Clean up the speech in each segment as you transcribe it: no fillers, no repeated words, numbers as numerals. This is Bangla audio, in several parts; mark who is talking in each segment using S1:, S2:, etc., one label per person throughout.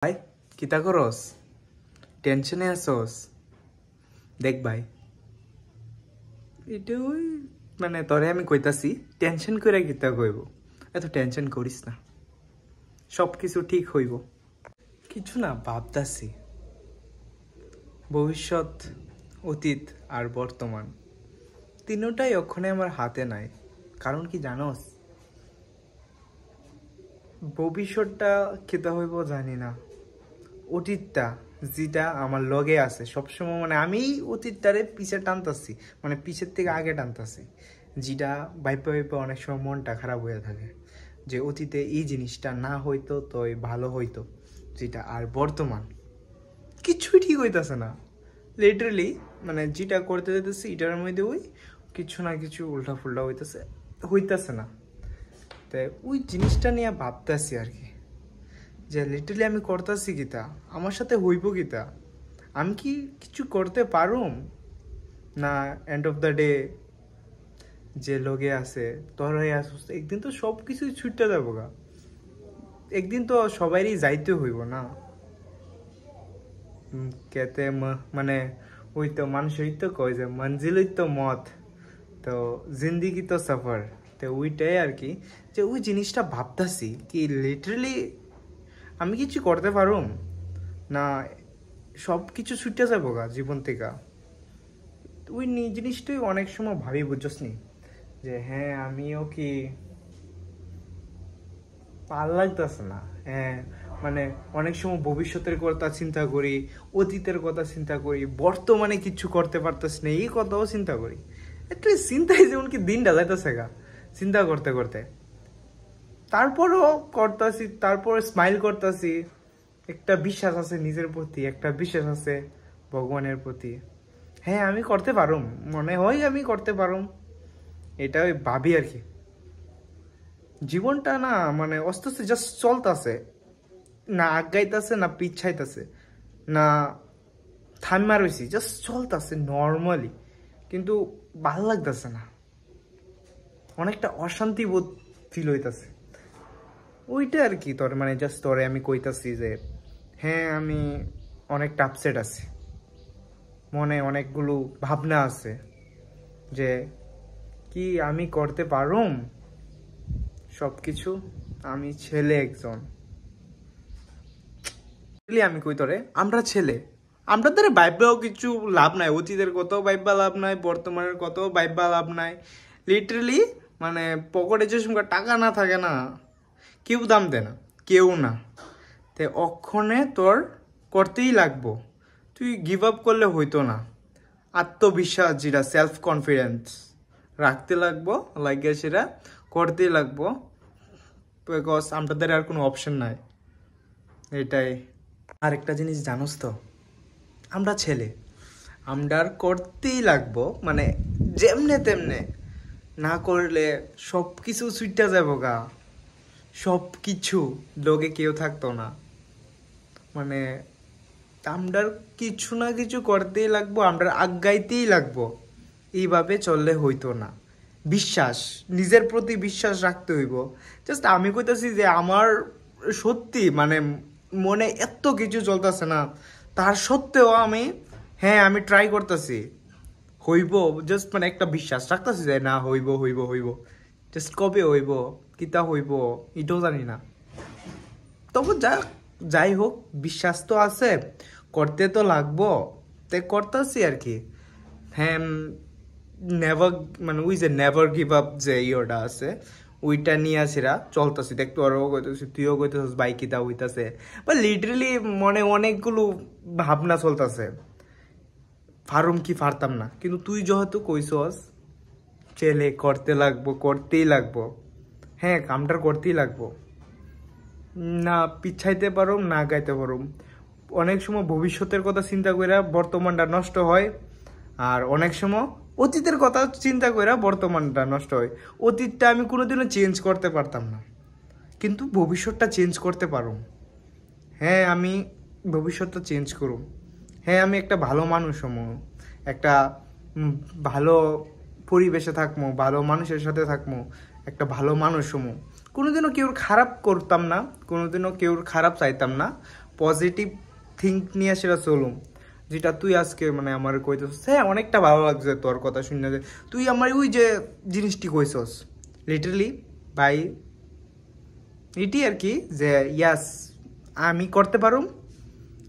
S1: ভাই কিতা করস? টেনশনে আসস? দেখ ভাই, এটা ওই মানে তোরে আমি কইতাছি, টেনশন করে কিতা কইব? এত টেনশন করিস না, সব কিছু ঠিক হইব। কিছু না, ভাবতাছি ভবিষ্যৎ, অতীত আর বর্তমান তিনটাই ওখানে আমার হাতে নাই। কারণ কি জানোস, ভবিষ্যৎটা কিতা হইব জানি না, অতীতটা যেটা আমার লগে আছে সবসময়, মানে আমি অতীতটারে পিছে টানতাছি, মানে পিছের থেকে আগে টানতাছি, যেটা ভাইপে ভাইপে অনেক সময় মনটা খারাপ হয়ে থাকে যে অতীতে এই জিনিসটা না হইতো তো ভালো হইতো, যেটা আর বর্তমান কিছুই ঠিক হইতাছে না। লিটারেলি মানে যেটা করতে যেতেছি এটার মধ্যে ওই কিছু না কিছু উল্টা ফুল্টা হইতাছে না। তাই ওই জিনিসটা নিয়ে ভাবতেছি আর কি, যে লিটারলি আমি করতেছি কিতা, আমার সাথে হইব কিতা, আমি কি কিছু করতে পারুম না? এন্ড অফ দ্য ডে যে লোকে আছে তোরাই আসুস, একদিন তো সব কিছুই ছুটতে যাবো গা, একদিন তো সবারই যাইতে হইব না। কেতে মানে ওই তো মানুষই তো কয় যে মঞ্জিলই তো মত, তো জিন্দিগি তো সফর। তো ওইটাই আর কি, যে ওই জিনিসটা ভাবতাছি কি লিটারালি আমি কিছু করতে পারুম না সব কিছু ছুটে যাবো গা জীবন থেকে। ওই জিনিসটাই অনেক সময় ভাবি, বুঝছস নি, যে হ্যাঁ আমিও কি ভাল লাগতেছে না। হ্যাঁ মানে অনেক সময় ভবিষ্যতের কথা চিন্তা করি, অতীতের কথা চিন্তা করি, বর্তমানে কিছু করতে পারতেছি না এই কথাও চিন্তা করি। একটু চিন্তায় যেমন কি দিনটা যাইতেছে গা চিন্তা করতে করতে, তারপরও করতেছি, তারপর স্মাইল করতেছি। একটা বিশ্বাস আছে নিজের প্রতি, একটা বিশ্বাস আছে ভগবানের প্রতি। হ্যাঁ আমি করতে পারুম, মনে হয় আমি করতে পারুম, এটা ওই ভাবি আর কি। জীবনটা না মানে আস্তে আস্তে জাস্ট চলতেছে, না আগাইতেছে না পিছাইতেছে, না থামা রয়েছি, জাস্ট চলতেছে নর্মালি, কিন্তু ভাল লাগতেছে না, অনেকটা অশান্তি বোধ ফিল হইতেছে। ওইটা আর কি তোর মানে জাস্ট তোরে আমি কইতাছি যে হ্যাঁ আমি অনেকটা আপসেট আছি, মনে অনেকগুলো ভাবনা আছে যে কি আমি করতে পারুম সব কিছু। আমি ছেলে একজন, আমি কই তোরে আমরা ছেলে, আমরা তারা ভাইবাও কিছু লাভ নাই, অতীতের কত ভাইবা লাভ নাই, বর্তমানের কত ভাইবা লাভ নাই। লিটারেলি মানে পকেটে যে সময় টাকা না থাকে না, কেউ দাম দেয় না, কেউ না। তাই অক্ষণে তোর করতেই লাগবো, তুই গিভ আপ করলে হইতো না। আত্মবিশ্বাস যেটা সেলফ কনফিডেন্স রাখতে লাগবো, লাগিয়ে সেটা করতেই লাগবো, বিকজ আমাদের আর কোনো অপশন নাই। এটাই। আর একটা জিনিস জানোস তো, আমরা ছেলে, আমরা করতেই লাগবো, মানে যেমনে তেমনে না করলে সব কিছু ছুটতে যাবো গা, সব কিছু লোকে কেউ থাকতো না। মানে আমরা কিছু না কিছু করতেই লাগবো, আমরা আগাইতেই লাগবো, এইভাবে চললে হইতো না। বিশ্বাস, নিজের প্রতি বিশ্বাস রাখতে হইব। জাস্ট আমি কইতাছি যে আমার সত্যি মানে মনে এত কিছু চলতেছে না, তার সত্ত্বেও আমি হ্যাঁ আমি ট্রাই করতেছি, হইব। জাস্ট মানে একটা বিশ্বাস রাখতেছি যে না হইব হইব হইব, জাস্ট কবে হইব কিতা হইব এটাও জানি না। তবু যাই হোক, বিশ্বাস তো আছে, করতে তো লাগবো, তাই করতেছি আর কি। হ্যাঁ নেভার মানে ওই যে নেভার গিভ আপ যে ইয়েটা আছে, ওইটা নিয়ে আসিরা চলতেছি। দেখতে আরও কইতেছি, তুইও কইতেছিস বাইকিটা হইতাছে, বা লিটারেলি মনে অনেকগুলো ভাবনা চলতেছে, ফারুম কি পারতাম না। কিন্তু তুই যেহেতু কইছস ছেলে করতে লাগবো, করতেই লাগবো, হ্যাঁ কামটার করতেই লাগবো, না পিছাইতে পারুম না গাইতে পারুম। অনেক সময় ভবিষ্যতের কথা চিন্তা কইরা বর্তমানটা নষ্ট হয়, আর অনেক সময় অতীতের কথা চিন্তা কইরা বর্তমানটা নষ্ট হয়। অতীতটা আমি কোনোদিনও চেঞ্জ করতে পারতাম না, কিন্তু ভবিষ্যৎটা চেঞ্জ করতে পারুম। হ্যাঁ আমি ভবিষ্যৎটা চেঞ্জ করুম, হ্যাঁ আমি একটা ভালো মানুষ হমু, একটা ভালো পরিবেশে থাকবো, ভালো মানুষের সাথে থাকবো, একটা ভালো মানুষ হমু। কোনোদিনও কেউর খারাপ করতাম না, কোনোদিনও কেউর খারাপ চাইতাম না, পজিটিভ থিঙ্ক নিয়ে সেটা চলুম, যেটা তুই আজকে মানে আমার কইতেছ। হ্যাঁ অনেকটা ভালো লাগছে তোর কথা শুনে, যে তুই আমার ওই যে জিনিসটি কইছস লিটারালি ভাই, এটি আর কি যে ইয়াস আমি করতে পারুম,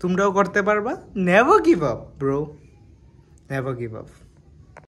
S1: তোমরাও করতে পারবা। Never give up bro, never give up.